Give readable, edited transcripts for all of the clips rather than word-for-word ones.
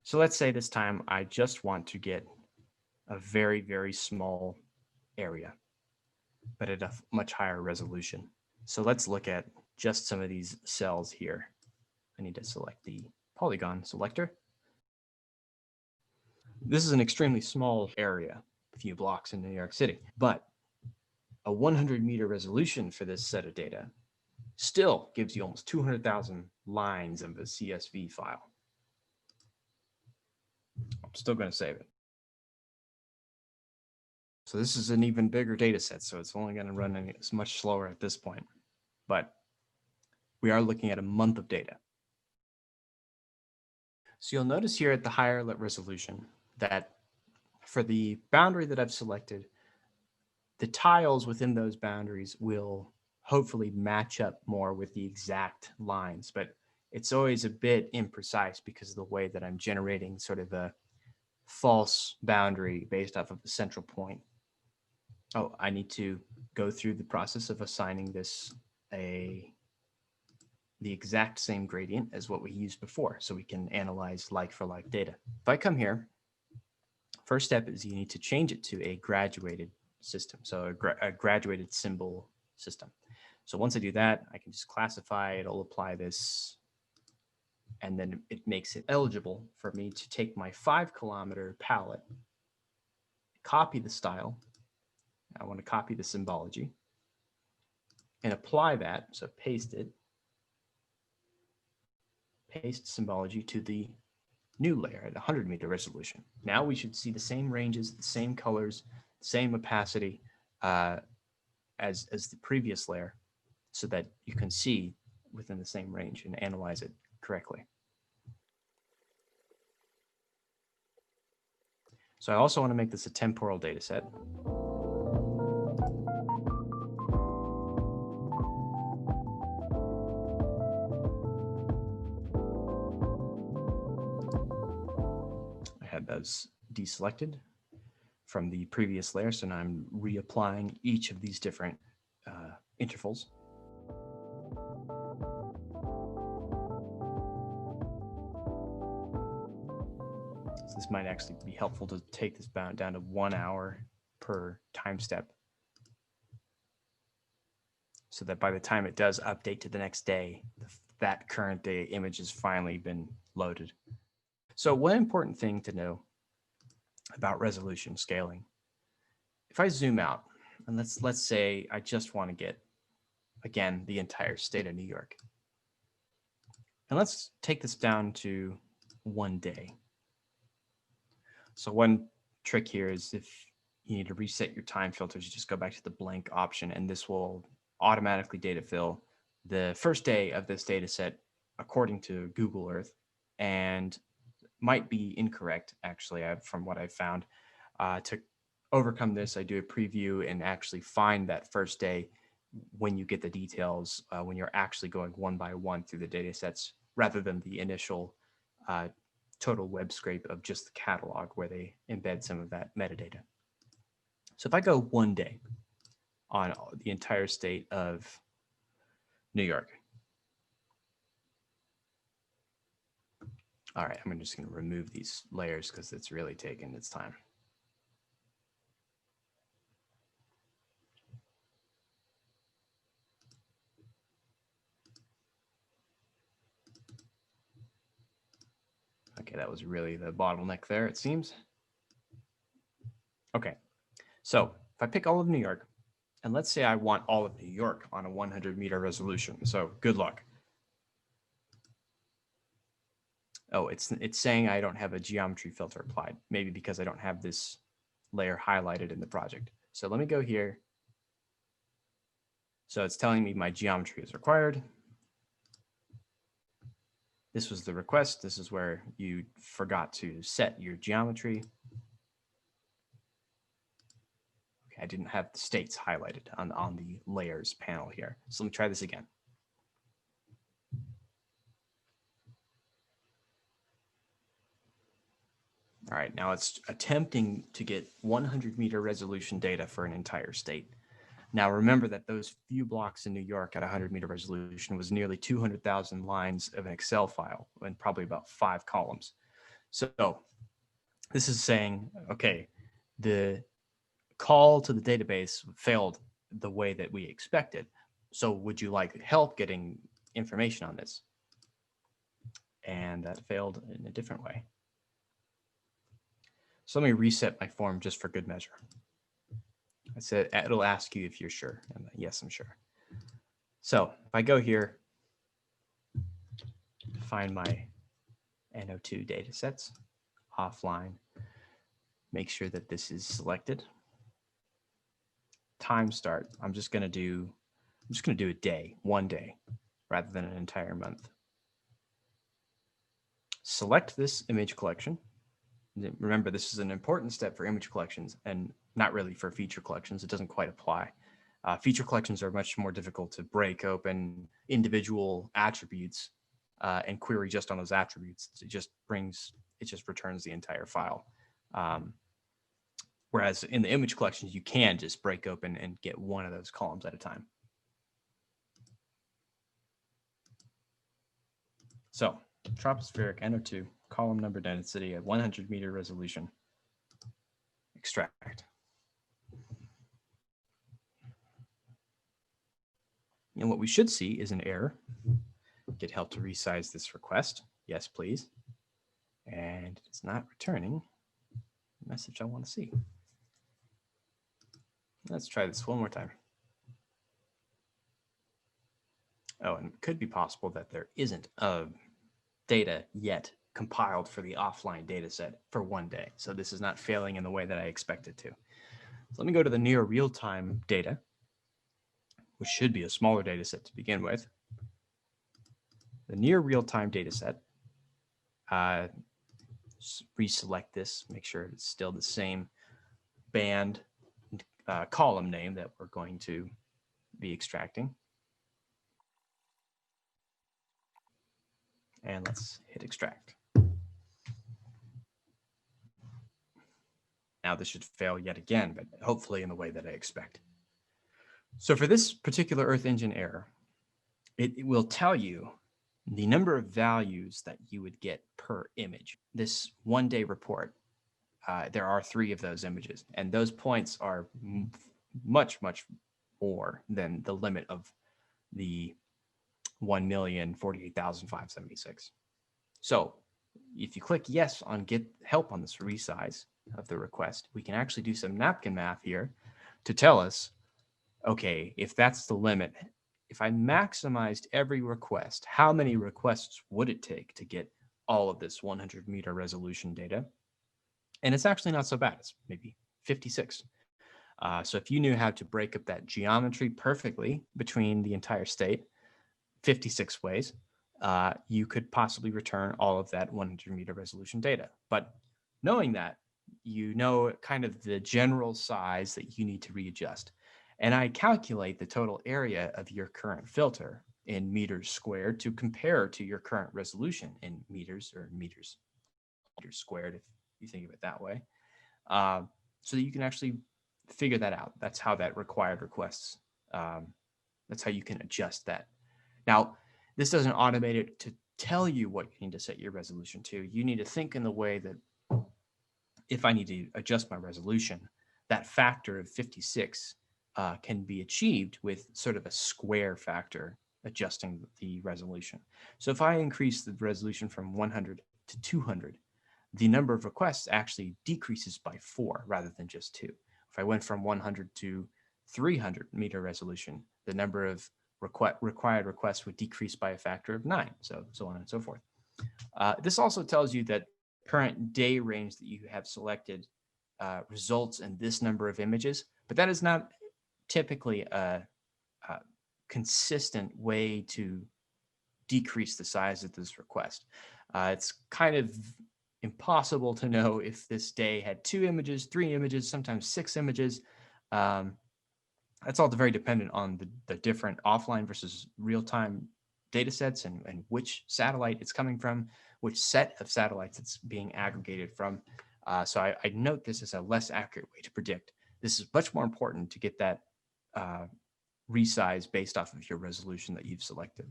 So let's say this time I just want to get a very, very small area, but at a much higher resolution. So let's look at just some of these cells here. I need to select the polygon selector. This is an extremely small area, a few blocks in New York City, but a 100-meter resolution for this set of data still gives you almost 200,000 lines of a CSV file. I'm still going to save it. So this is an even bigger data set, so it's only going to run much slower at this point. But we are looking at a month of data. So you'll notice here at the higher resolution that for the boundary that I've selected, the tiles within those boundaries will hopefully match up more with the exact lines, but it's always a bit imprecise because of the way that I'm generating sort of a false boundary based off of the central point. Oh, I need to go through the process of assigning this the exact same gradient as what we used before, so we can analyze like for like data. If I come here, first step is you need to change it to a graduated system, so a graduated symbol system. So once I do that, I can just classify, it'll apply this, and then it makes it eligible for me to take my 5-kilometer palette, copy the style, I want to copy the symbology, and apply that, so paste it, paste symbology to the new layer at 100-meter resolution. Now we should see the same ranges, the same colors, same opacity as the previous layer, so that you can see within the same range and analyze it correctly. So I also want to make this a temporal data set. I had those deselected from the previous layer, so now I'm reapplying each of these different intervals. So this might actually be helpful to take this bound down to 1 hour per time step, so that by the time it does update to the next day, that current day image has finally been loaded. So one important thing to know about resolution scaling, if I zoom out, and let's say I just want to get, again, the entire state of New York. And let's take this down to 1 day. So one trick here is if you need to reset your time filters, you just go back to the blank option, and this will automatically data fill the first day of this data set according to Google Earth, and might be incorrect, actually, from what I've found. To overcome this, I do a preview and actually find that first day when you get the details, when you're actually going one by one through the data sets, rather than the initial total web scrape of just the catalog where they embed some of that metadata. So if I go 1 day on the entire state of New York. All right, I'm just going to remove these layers because it's really taking its time. Okay, that was really the bottleneck there, it seems. Okay, so if I pick all of New York, and let's say I want all of New York on a 100-meter resolution, so good luck. Oh, it's saying I don't have a geometry filter applied, maybe because I don't have this layer highlighted in the project. So let me go here. So it's telling me my geometry is required. This was the request. This is where you forgot to set your geometry. Okay, I didn't have the states highlighted on the layers panel here. So let me try this again. All right, now it's attempting to get 100-meter resolution data for an entire state. Now remember that those few blocks in New York at 100-meter resolution was nearly 200,000 lines of an Excel file and probably about 5 columns. So this is saying, okay, the call to the database failed the way that we expected. So would you like help getting information on this? And that failed in a different way. So let me reset my form just for good measure. I said it'll ask you if you're sure. And yes, I'm sure. So if I go here, find my NO2 data sets, offline, make sure that this is selected. Time start, I'm just going to do a day, 1 day, rather than an entire month. Select this image collection. Remember, this is an important step for image collections and not really for feature collections. It doesn't quite apply. Feature collections are much more difficult to break open individual attributes and query just on those attributes. It just returns the entire file. Whereas in the image collections, you can just break open and get one of those columns at a time. So tropospheric NO2, column number density at 100 meter resolution, extract. And what we should see is an error. Get help to resize this request. Yes, please. And it's not returning the message I want to see. Let's try this one more time. Oh, and it could be possible that there isn't a data yet compiled for the offline data set for 1 day. So this is not failing in the way that I expect it to. So let me go to the near real-time data, which should be a smaller data set to begin with. The near real-time data set, reselect this, make sure it's still the same band column name that we're going to be extracting. And let's hit extract. Now this should fail yet again, but hopefully in the way that I expect. So for this particular Earth Engine error, it will tell you the number of values that you would get per image. This 1 day report, there are 3 of those images, and those points are much, much more than the limit of the 1,048,576. So if you click yes on get help on this resize of the request, we can actually do some napkin math here to tell us, okay, if that's the limit, if I maximized every request, how many requests would it take to get all of this 100 meter resolution data? And it's actually not so bad. It's maybe 56. So if you knew how to break up that geometry perfectly between the entire state, 56 ways, you could possibly return all of that 100 meter resolution data. But knowing that, you know kind of the general size that you need to readjust. And I calculate the total area of your current filter in meters squared to compare to your current resolution in meters or meters squared, if you think of it that way, so that you can actually figure that out. That's how that required requests, that's how you can adjust that. Now, this doesn't automate it to tell you what you need to set your resolution to. You need to think in the way that if I need to adjust my resolution, that factor of 56 can be achieved with sort of a square factor adjusting the resolution. So if I increase the resolution from 100 to 200, the number of requests actually decreases by 4 rather than just 2. If I went from 100 to 300 meter resolution, the number of required requests would decrease by a factor of 9, so on and so forth. This also tells you that current day range that you have selected results in this number of images, but that is not typically a consistent way to decrease the size of this request. It's kind of impossible to know if this day had 2 images, 3 images, sometimes 6 images. That's all very dependent on the different offline versus real-time data sets and which satellite it's coming from, which set of satellites it's being aggregated from. So I note this as a less accurate way to predict. This is much more important to get that resize based off of your resolution that you've selected.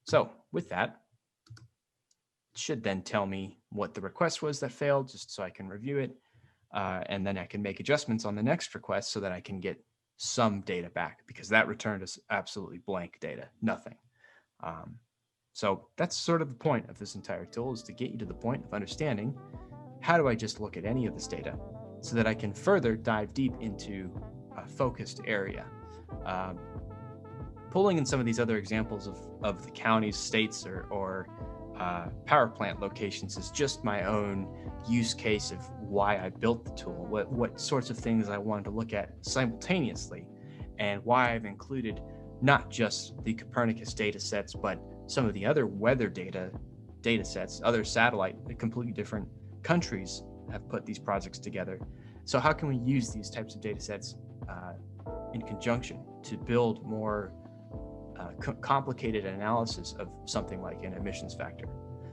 So with that, should then tell me what the request was that failed, just so I can review it. And then I can make adjustments on the next request so that I can get some data back, because that returned us absolutely blank data, nothing. So that's sort of the point of this entire tool, is to get you to the point of understanding, how do I just look at any of this data so that I can further dive deep into a focused area. Pulling in some of these other examples of the counties, states, or power plant locations is just my own use case of why I built the tool, what sorts of things I wanted to look at simultaneously, and why I've included not just the Copernicus data sets, but some of the other weather data sets, other satellite, completely different countries have put these projects together. So how can we use these types of data sets in conjunction to build more complicated analysis of something like an emissions factor?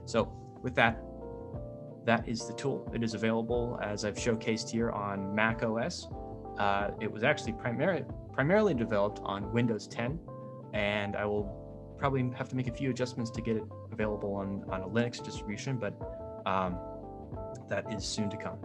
So with that is the tool. It is available, as I've showcased here, on Mac OS. It was actually primarily developed on Windows 10, and I will probably have to make a few adjustments to get it available on a Linux distribution, but that is soon to come.